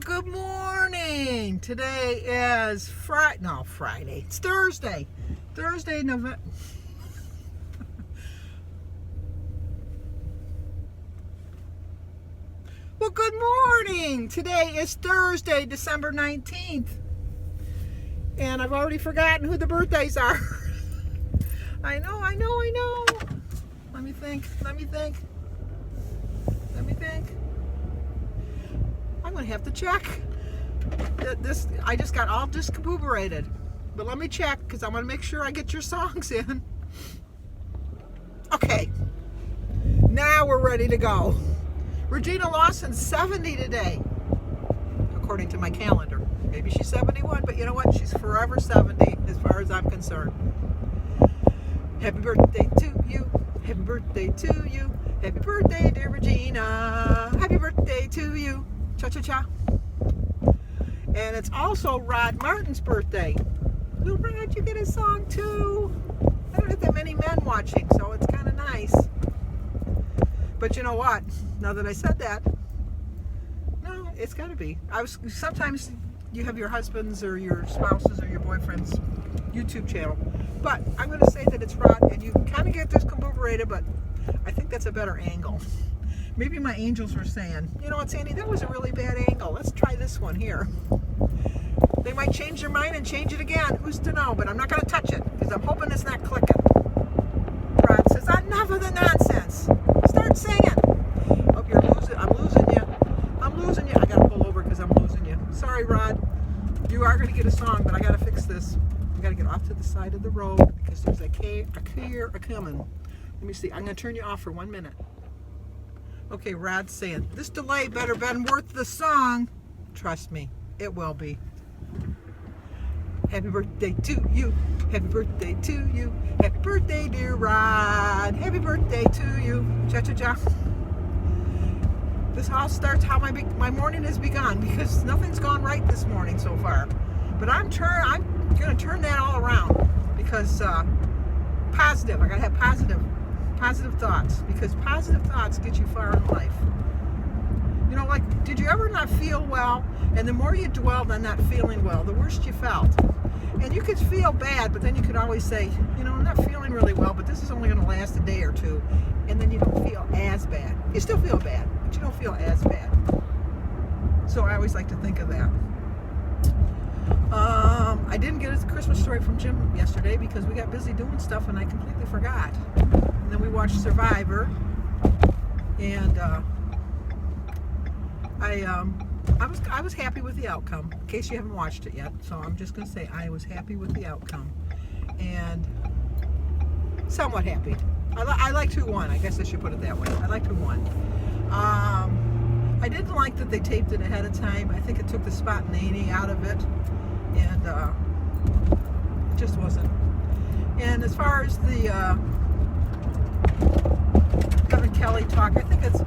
Good morning. Today is Friday. It's Thursday. Thursday, November. Well, good morning. Today is Thursday, December 19th. And I've already forgotten who the birthdays are. I know. Let me think. I'm going to have to check. I just got all discombobulated. But let me check because I want to make sure I get your songs in. Okay. Now we're ready to go. Regina Lawson's 70 today, according to my calendar. Maybe she's 71, but you know what? She's forever 70 as far as I'm concerned. Happy birthday to you. Happy birthday to you. Happy birthday, dear Regina. Happy birthday to you. Cha-cha-cha. And it's also Rod Martin's birthday. Little Rod, you get a song too. I don't have that many men watching, so it's kind of nice. But you know what? Now that I said that, no, it's got to be. Sometimes you have your husband's or your spouse's or your boyfriend's YouTube channel. But I'm going to say that it's Rod, and you can kind of get discombobulated, but I think that's a better angle. Maybe my angels were saying, you know what, Sandy, that was a really bad angle. Let's try this one here. They might change their mind and change it again. Who's to know? But I'm not going to touch it because I'm hoping it's not clicking. Rod says, enough of the nonsense. Start singing. Oh, you're losing. I'm losing you. I got to pull over because I'm losing you. Sorry, Rod. You are going to get a song, but I got to fix this. I got to get off to the side of the road because there's a car coming. Let me see. I'm going to turn you off for 1 minute. Okay, Rod's saying, this delay better been worth the song. Trust me, it will be. Happy birthday to you. Happy birthday to you. Happy birthday, dear Rod. Happy birthday to you. Cha-cha-cha. This all starts how my morning has begun because nothing's gone right this morning so far. But I'm going to turn that all around because positive. I got to have positive thoughts because positive thoughts get you far in life. You know, like, did you ever not feel well? And the more you dwelled on not feeling well, the worse you felt. And you could feel bad, but then you could always say, you know, I'm not feeling really well, but this is only going to last a day or two. And then you don't feel as bad. You still feel bad, but you don't feel as bad. So I always like to think of that. I didn't get a Christmas story from Jim yesterday because we got busy doing stuff and I completely forgot. And then we watched Survivor, and I was happy with the outcome. In case you haven't watched it yet, so I'm just going to say I was happy with the outcome, and somewhat happy. I liked who won. I guess I should put it that way. I liked who won. I didn't like that they taped it ahead of time. I think it took the spontaneity out of it, and it just wasn't. And as far as the Kevin Kelly talk, I think it's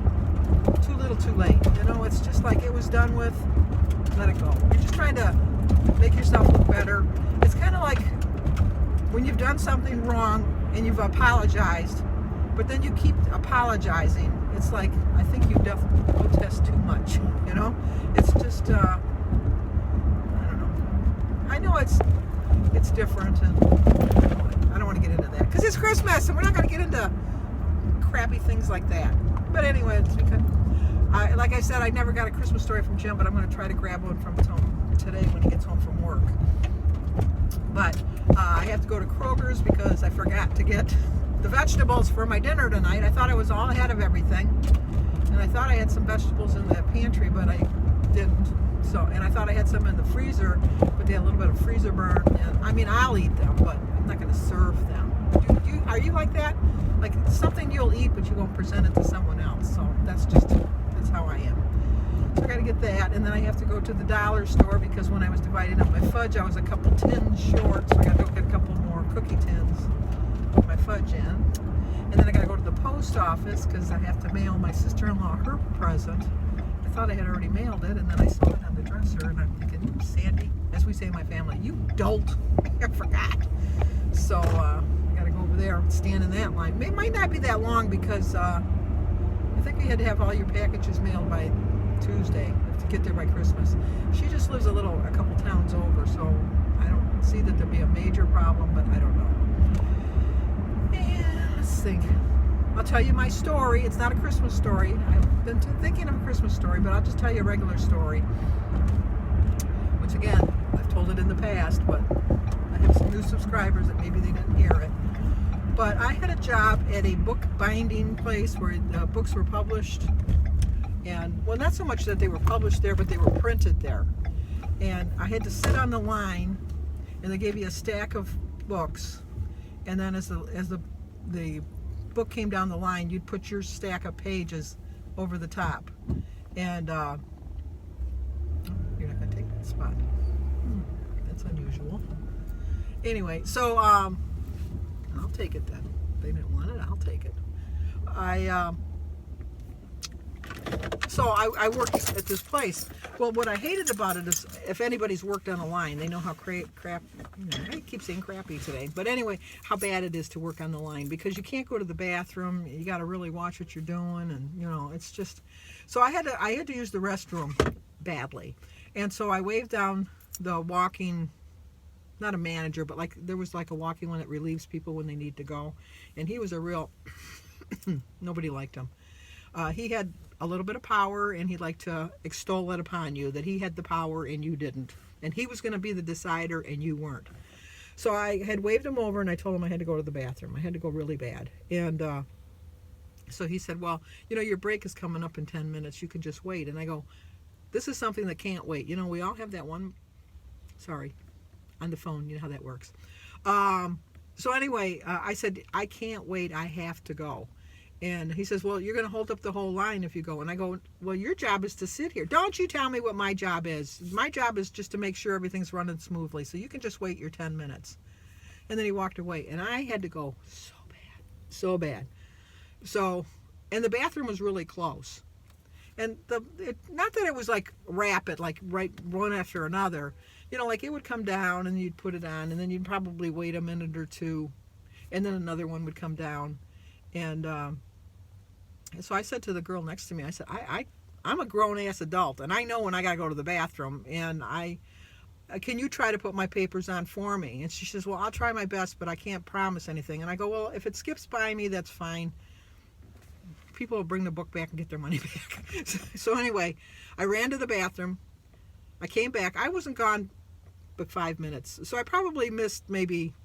too little too late. You know, it's just like it was done with, let it go. You're just trying to make yourself look better. It's kind of like when you've done something wrong and you've apologized, but then you keep apologizing. It's like, I think you definitely protest too much, you know? It's just, I don't know. I know it's different, and I don't want to get into that because it's Christmas and we're not going to get into crappy things like that. But anyway, it's because, like I said, I never got a Christmas story from Jim, but I'm going to try to grab one from him today when he gets home from work. But I have to go to Kroger's because I forgot to get the vegetables for my dinner tonight. I thought I was all ahead of everything, and I thought I had some vegetables in the pantry, but I didn't. So, and I thought I had some in the freezer, but they had a little bit of freezer burn. And I mean, I'll eat them, but I'm not going to serve them. Are you like that? Like something you'll eat, but you won't present it to someone else. So that's how I am. So I got to get that, and then I have to go to the dollar store because when I was dividing up my fudge, I was a couple tins short, so I got to go get a couple more cookie tins to put my fudge in. And then I got to go to the post office because I have to mail my sister-in-law her present. I thought I had already mailed it, and then I saw it on the dresser, and I'm thinking, Sandy, as we say in my family, you dolt. I forgot. So I got to go over there and stand in that line. It might not be that long because I think we had to have all your packages mailed by Tuesday. get there by Christmas. She just lives a couple towns over, so I don't see that there'll be a major problem, but I don't know. And let's think. I'll tell you my story. It's not a Christmas story. I've been thinking of a Christmas story, but I'll just tell you a regular story. Which again, I've told it in the past, but I have some new subscribers that maybe they didn't hear it. But I had a job at a book binding place where books were published. And, well, not so much that they were published there, but they were printed there. And I had to sit on the line, and they gave you a stack of books. And then as the book came down the line, you'd put your stack of pages over the top. And you're not going to take that spot. That's unusual. Anyway, so I'll take it then. They didn't want it, I'll take it. So I worked at this place. Well, what I hated about it is, if anybody's worked on a line, they know how I keep saying crappy today, but anyway, how bad it is to work on the line, because you can't go to the bathroom. You got to really watch what you're doing, and it's just. So I had to use the restroom badly, and so I waved down the walking, not a manager, but there was a walking one that relieves people when they need to go, and he was a real. Nobody liked him. He had a little bit of power, and he liked to extol it upon you, that he had the power and you didn't. And he was going to be the decider and you weren't. So I had waved him over, and I told him I had to go to the bathroom. I had to go really bad. And so he said, well, your break is coming up in 10 minutes. You can just wait. And I go, this is something that can't wait. We all have that one, sorry, on the phone. You know how that works. So anyway, I said, I can't wait. I have to go. And he says, well, you're going to hold up the whole line if you go. And I go, well, your job is to sit here. Don't you tell me what my job is. My job is just to make sure everything's running smoothly. So you can just wait your 10 minutes. And then he walked away. And I had to go so bad. So, and the bathroom was really close. And not that it was rapid, right one after another. It would come down and you'd put it on. And then you'd probably wait a minute or two. And then another one would come down. And so I said to the girl next to me, I said, I'm a grown-ass adult, and I know when I got to go to the bathroom, and can you try to put my papers on for me? And she says, well, I'll try my best, but I can't promise anything. And I go, well, if it skips by me, that's fine. People will bring the book back and get their money back. So anyway, I ran to the bathroom. I came back. I wasn't gone but 5 minutes. So I probably missed maybe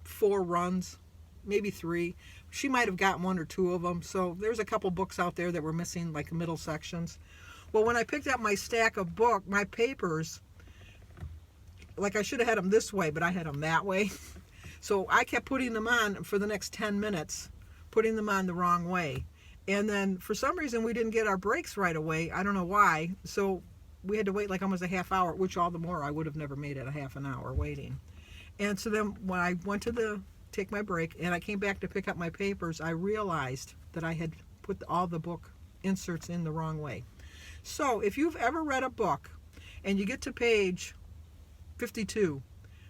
4 runs, maybe 3. She might have gotten 1 or 2 of them. So there's a couple books out there that were missing, middle sections. Well, when I picked up my stack of my papers, I should have had them this way, but I had them that way. So I kept putting them on for the next 10 minutes, putting them on the wrong way. And then for some reason we didn't get our breaks right away. I don't know why. So we had to wait almost a half hour, which all the more I would have never made it a half an hour waiting. And so then when I went to take my break and I came back to pick up my papers, I realized that I had put all the book inserts in the wrong way. So if you've ever read a book and you get to page 52,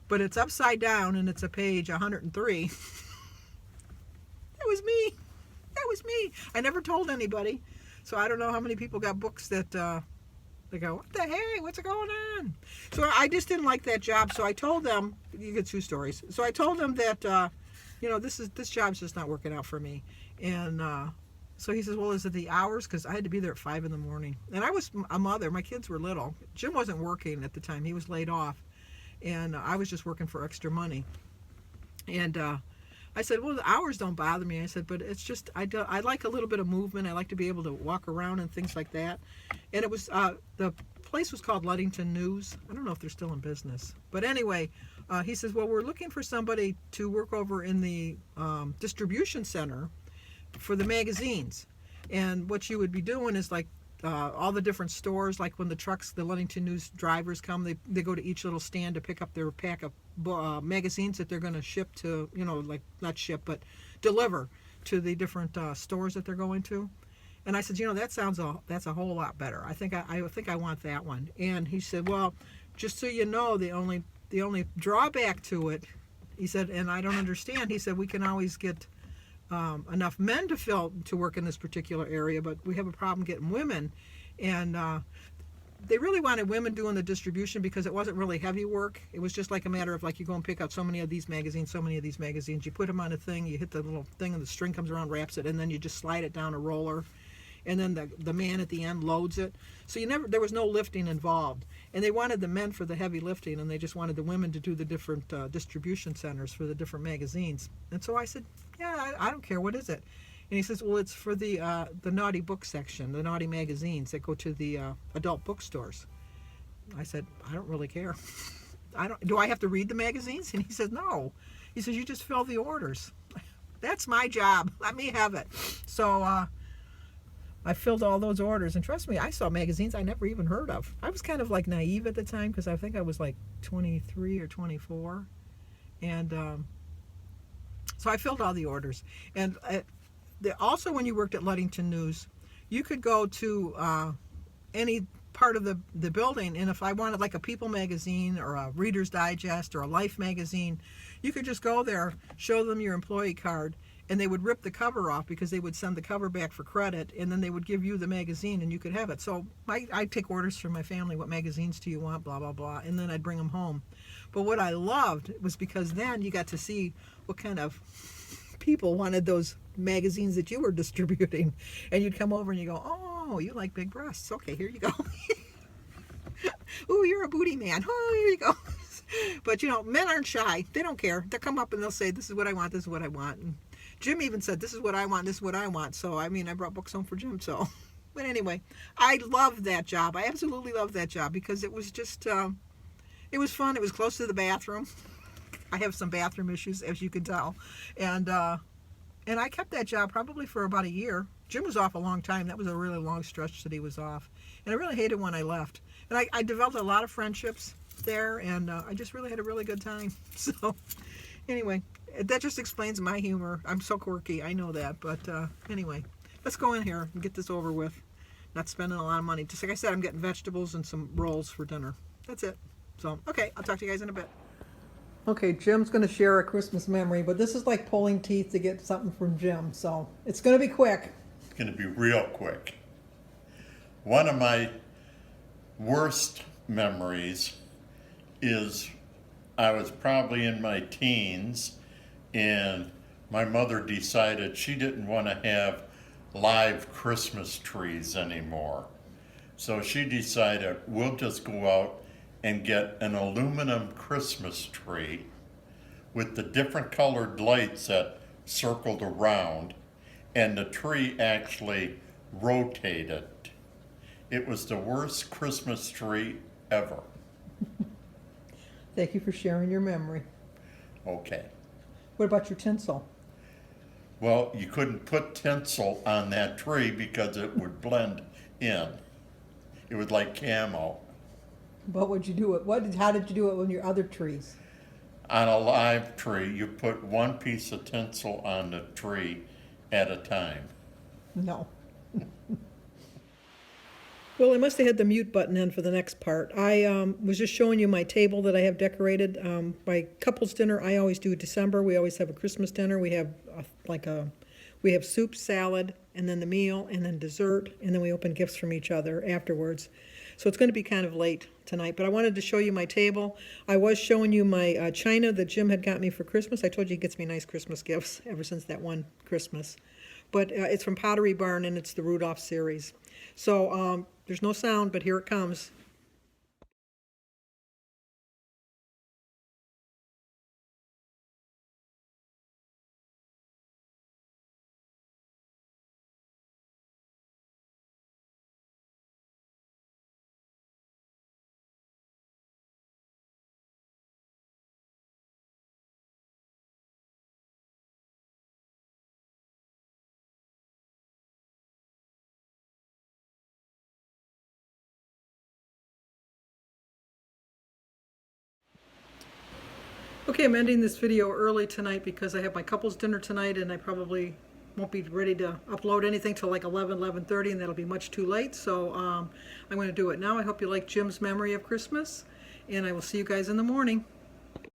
but it's upside down and it's a page 103, that was me. That was me. I never told anybody. So I don't know how many people got books that they go, what the heck? What's going on? So I just didn't like that job. So I told them, you get 2 stories. So I told them that, this job's just not working out for me. And so he says, well, is it the hours? Because I had to be there at 5 in the morning. And I was a mother. My kids were little. Jim wasn't working at the time. He was laid off. And I was just working for extra money. And I said, well, the hours don't bother me. I said, but it's just, I like a little bit of movement. I like to be able to walk around and things like that. And it was, the place was called Ludington News. I don't know if they're still in business. But anyway, he says, well, we're looking for somebody to work over in the distribution center for the magazines. And what you would be doing is all the different stores, when the Ludington News drivers come, they go to each little stand to pick up their pack of magazines that they're going to ship to, not ship, but deliver to the different stores that they're going to. And I said, that's a whole lot better. I think I want that one. And he said, well, just so you know, the only drawback to it, he said, and I don't understand, he said, we can always get enough men to work in this particular area, but we have a problem getting women. And they really wanted women doing the distribution because it wasn't really heavy work. It was just like a matter of like you go and pick out so many of these magazines, so many of these magazines. You put them on a thing, you hit the little thing, and the string comes around, wraps it, and then you just slide it down a roller. And then the man at the end loads it. So there was no lifting involved. And they wanted the men for the heavy lifting, and they just wanted the women to do the different distribution centers for the different magazines. And so I said, yeah, I don't care. What is it? And he says, well, it's for the naughty book section, the naughty magazines that go to the adult bookstores. I said, I don't really care. Do I have to read the magazines? And he said, no. He says, you just fill the orders. That's my job. Let me have it. So I filled all those orders, and trust me, I saw magazines I never even heard of. I was kind of like naive at the time because I think I was like 23 or 24. And so I filled all the orders. And also, when you worked at Ludington News, you could go to any part of the building, and if I wanted like a People magazine or a Reader's Digest or a Life magazine, you could just go there, show them your employee card, and they would rip the cover off because they would send the cover back for credit, and then they would give you the magazine and you could have it. So I'd take orders from my family. What magazines do you want? Blah, blah, blah. And then I'd bring them home. But what I loved was because then you got to see what kind of people wanted those magazines that you were distributing. And you'd come over and you go, oh, you like big breasts. Okay, here you go. Ooh, you're a booty man. Oh, here you go. But, men aren't shy. They don't care. They'll come up and they'll say, this is what I want, this is what I want. And Jim even said, this is what I want, this is what I want. So, I brought books home for Jim, so. But anyway, I loved that job. I absolutely loved that job because it was just, it was fun. It was close to the bathroom. I have some bathroom issues, as you can tell. And I kept that job probably for about a year. Jim was off a long time. That was a really long stretch that he was off. And I really hated when I left. And I developed a lot of friendships there, and I just really had a really good time. So, anyway, that just explains my humor. I'm so quirky, I know that. But anyway, let's go in here and get this over with. Not spending a lot of money. Just like I said, I'm getting vegetables and some rolls for dinner. That's it. So, okay, I'll talk to you guys in a bit. Okay, Jim's going to share a Christmas memory, but this is like pulling teeth to get something from Jim, so it's going to be quick. It's going to be real quick. One of my worst memories is I was probably in my teens, and my mother decided she didn't want to have live Christmas trees anymore. So she decided we'll just go out and get an aluminum Christmas tree with the different colored lights that circled around, and the tree actually rotated. It was the worst Christmas tree ever. Thank you for sharing your memory. Okay. What about your tinsel? Well, you couldn't put tinsel on that tree because it would blend in. It was like camo. What would you do it? How did you do it on your other trees? On a live tree, you put one piece of tinsel on the tree at a time. No. Well, I must have had the mute button in for the next part. I was just showing you my table that I have decorated. My couple's dinner, I always do December. We always have a Christmas dinner. We have we have soup, salad, and then the meal, and then dessert, and then we open gifts from each other afterwards. So it's going to be kind of late tonight, but I wanted to show you my table. I was showing you my china that Jim had got me for Christmas. I told you he gets me nice Christmas gifts ever since that one Christmas. But it's from Pottery Barn, and it's the Rudolph series. So there's no sound, but here it comes. Okay, I'm ending this video early tonight because I have my couple's dinner tonight, and I probably won't be ready to upload anything till like 11:30, and that'll be much too late. So I'm going to do it now. I hope you like Jim's memory of Christmas, and I will see you guys in the morning.